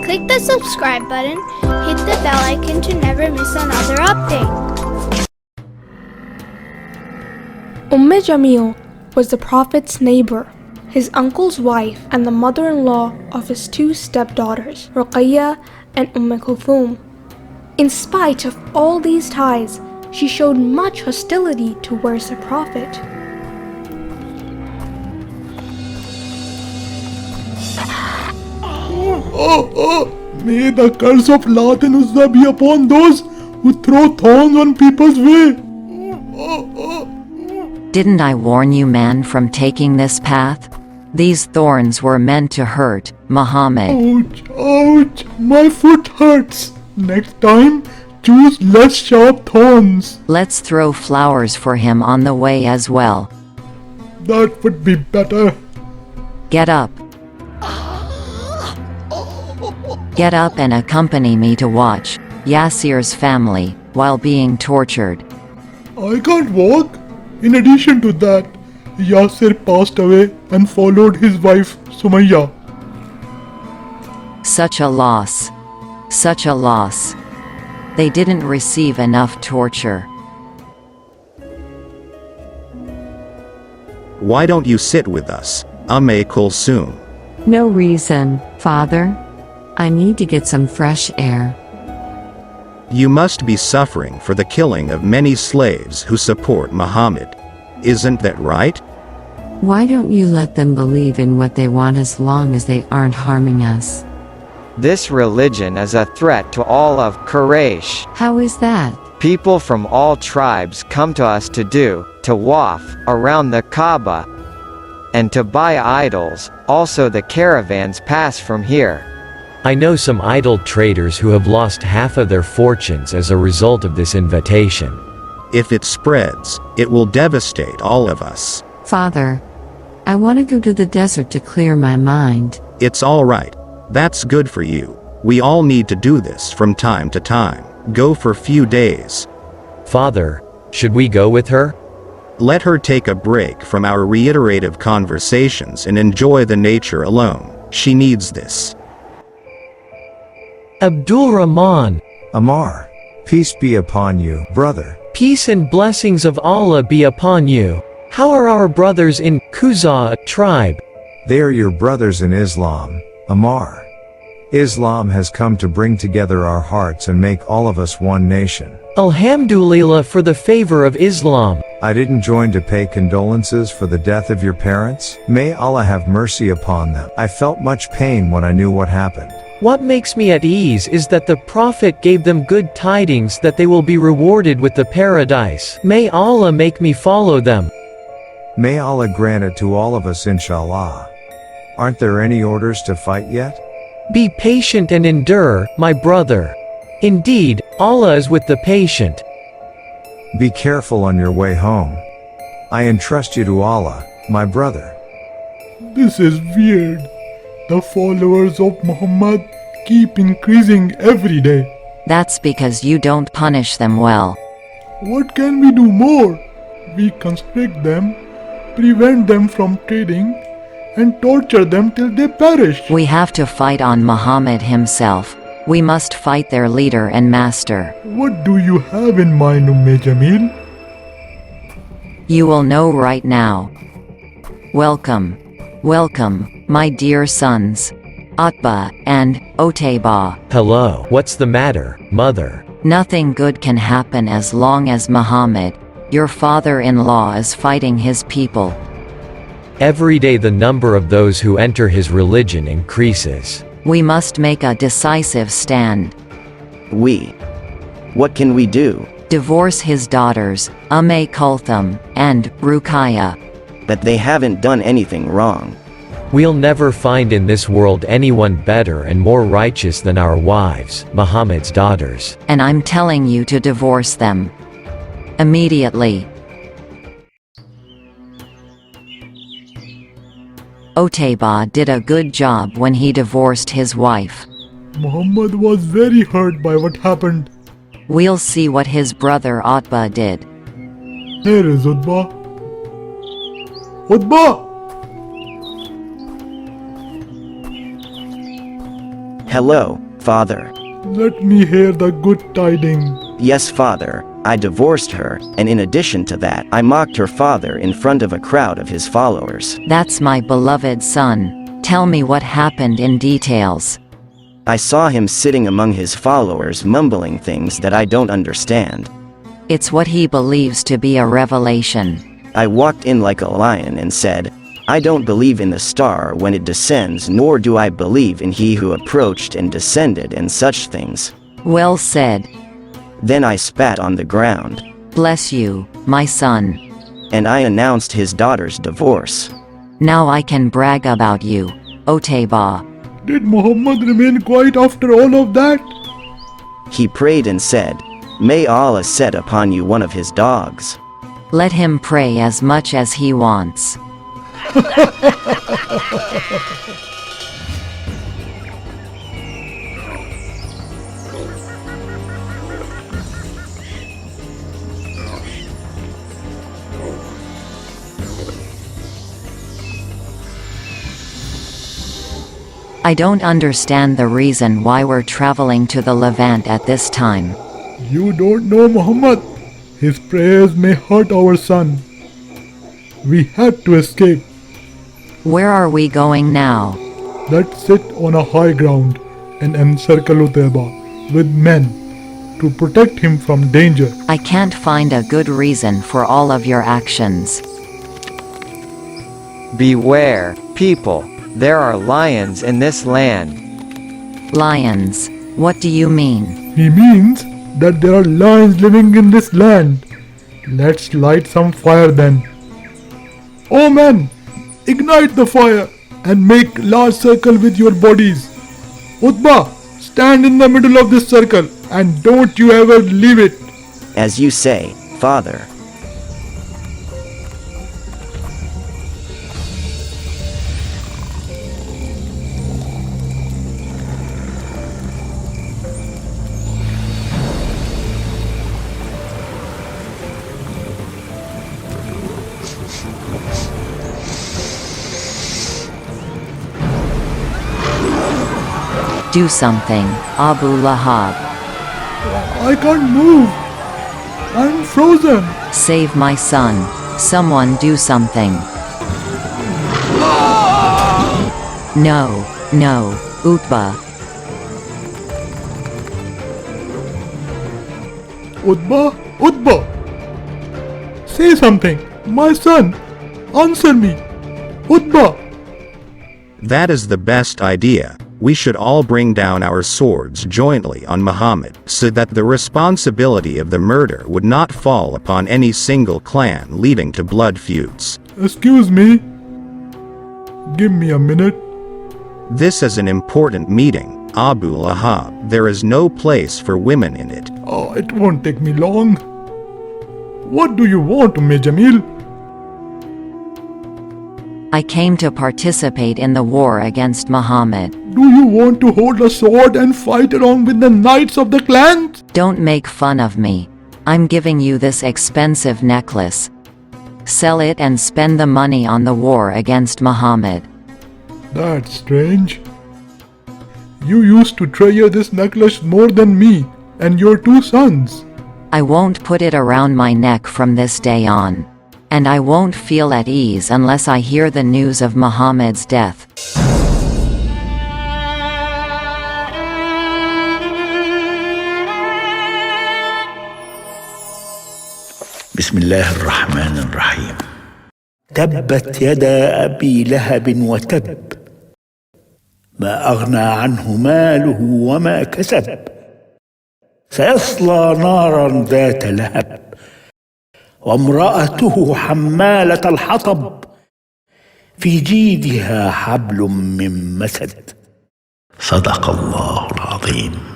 Click the subscribe button, hit the bell icon to never miss another update. Ume Jameel was the Prophet's neighbor, his uncle's wife, and the mother-in-law of his two stepdaughters, Ruqayya and Kulthum. In spite of all these ties, she showed much hostility towards the Prophet. May the curse of Lat and Uzza be upon those who throw thorns on people's way. Didn't I warn you, man, from taking this path? These thorns were meant to hurt Muhammad. Ouch, ouch, my foot hurts. Next time, choose less sharp thorns. Let's throw flowers for him on the way as well. That would be better. Get up. Get up and accompany me to watch Yasir's family while being tortured. I can't walk. In addition to that, Yasir passed away and followed his wife Sumayya. Such a loss. Such a loss. They didn't receive enough torture. Why don't you sit with us, Ume Kulthum? No reason, Father. I need to get some fresh air. You must be suffering for the killing of many slaves who support Muhammad. Isn't that right? Why don't you let them believe in what they want as long as they aren't harming us? This religion is a threat to all of Quraysh. How is that? People from all tribes come to us to do tawaf around the Kaaba and to buy idols. Also, the caravans pass from here. I know some idol traders who have lost half of their fortunes as a result of this invitation. If it spreads, it will devastate all of us. Father, I want to go to the desert to clear my mind. It's all right. That's good for you. We all need to do this from time to time. Go for few days. Father, should we go with her? Let her take a break from our reiterative conversations and enjoy the nature alone. She needs this. Abdul Rahman, Ammar, peace be upon you, brother. peace and blessings of Allah be upon you. How are our brothers in Khuzaa tribe? They are your brothers in Islam, Ammar. Islam has come to bring together our hearts and make all of us one nation. Alhamdulillah for the favor of Islam. I didn't join to pay condolences for the death of your parents. May Allah have mercy upon them. I felt much pain when I knew what happened. What makes me at ease is that the Prophet gave them good tidings that they will be rewarded with the paradise. May Allah make me follow them. May Allah grant it to all of us, inshallah. Aren't there any orders to fight yet? Be patient and endure, my brother. Indeed, Allah is with the patient. Be careful on your way home. I entrust you to Allah, my brother. This is weird. The followers of Muhammad keep increasing every day. That's because you don't punish them well. What can we do more? We constrict them, prevent them from trading, and torture them till they perish. We have to fight on Muhammad himself. We must fight their leader and master. What do you have in mind, Ume Jameel? You will know right now. Welcome. Welcome, my dear sons. Utbah and Utbah. Hello, what's the matter, mother? Nothing good can happen as long as Muhammad, your father-in-law, is fighting his people. Every day the number of those who enter his religion increases. We must make a decisive stand. What can we do? Divorce his daughters, Ume Kulthum and Ruqayya. But they haven't done anything wrong. We'll never find in this world anyone better and more righteous than our wives, Muhammad's daughters. And I'm telling you to divorce them. Immediately. Utbah did a good job when he divorced his wife. Muhammad was very hurt by what happened. We'll see what his brother Utbah did. Here is Utbah. Utbah! Hello, Father. Let me hear the good tidings. Yes, Father, I divorced her, and in addition to that, I mocked her father in front of a crowd of his followers. That's my beloved son. Tell me what happened in details. I saw him sitting among his followers mumbling things that I don't understand. It's what he believes to be a revelation. I walked in like a lion and said, I don't believe in the star when it descends, nor do I believe in he who approached and descended and such things. Well said. Then I spat on the ground. Bless you, my son. And I announced his daughter's divorce. Now I can brag about you, Oteba. Did Muhammad remain quiet after all of that? He prayed and said, May Allah set upon you one of his dogs. Let him pray as much as he wants. I don't understand the reason why we're traveling to the Levant at this time. You don't know Muhammad. His prayers may hurt our son. We had to escape. Where are we going now? Let's sit on a high ground and encircle Utbah with men to protect him from danger. I can't find a good reason for all of your actions. Beware, people. There are lions in this land. Lions? What do you mean? He means that there are lions living in this land. Let's light some fire then. Oh men, ignite the fire and make large circle with your bodies. Utbah, stand in the middle of this circle and don't you ever leave it. As you say, Father. Do something, Abu Lahab. I can't move. I'm frozen. Save my son. Someone do something. No, Utbah. Utbah. Say something. My son. Answer me. Utbah. That is the best idea. We should all bring down our swords jointly on Muhammad, so that the responsibility of the murder would not fall upon any single clan, leading to blood feuds. Excuse me. Give me a minute. This is an important meeting, Abu Lahab. There is no place for women in it. Oh, it won't take me long. What do you want, Ume Jameel? I came to participate in the war against Muhammad. Do you want to hold a sword and fight along with the knights of the clans? Don't make fun of me. I'm giving you this expensive necklace. Sell it and spend the money on the war against Muhammad. That's strange. You used to treasure this necklace more than me and your two sons. I won't put it around my neck from this day on. And I won't feel at ease unless I hear the news of Muhammad's death. بسم الله الرحمن الرحيم تبت يدا أبي لهب وتب ما أغنى عنه ماله وما كسب سيصلى نارا ذات لهب وامرأته حمالة الحطب في جيدها حبل من مسد صدق الله العظيم.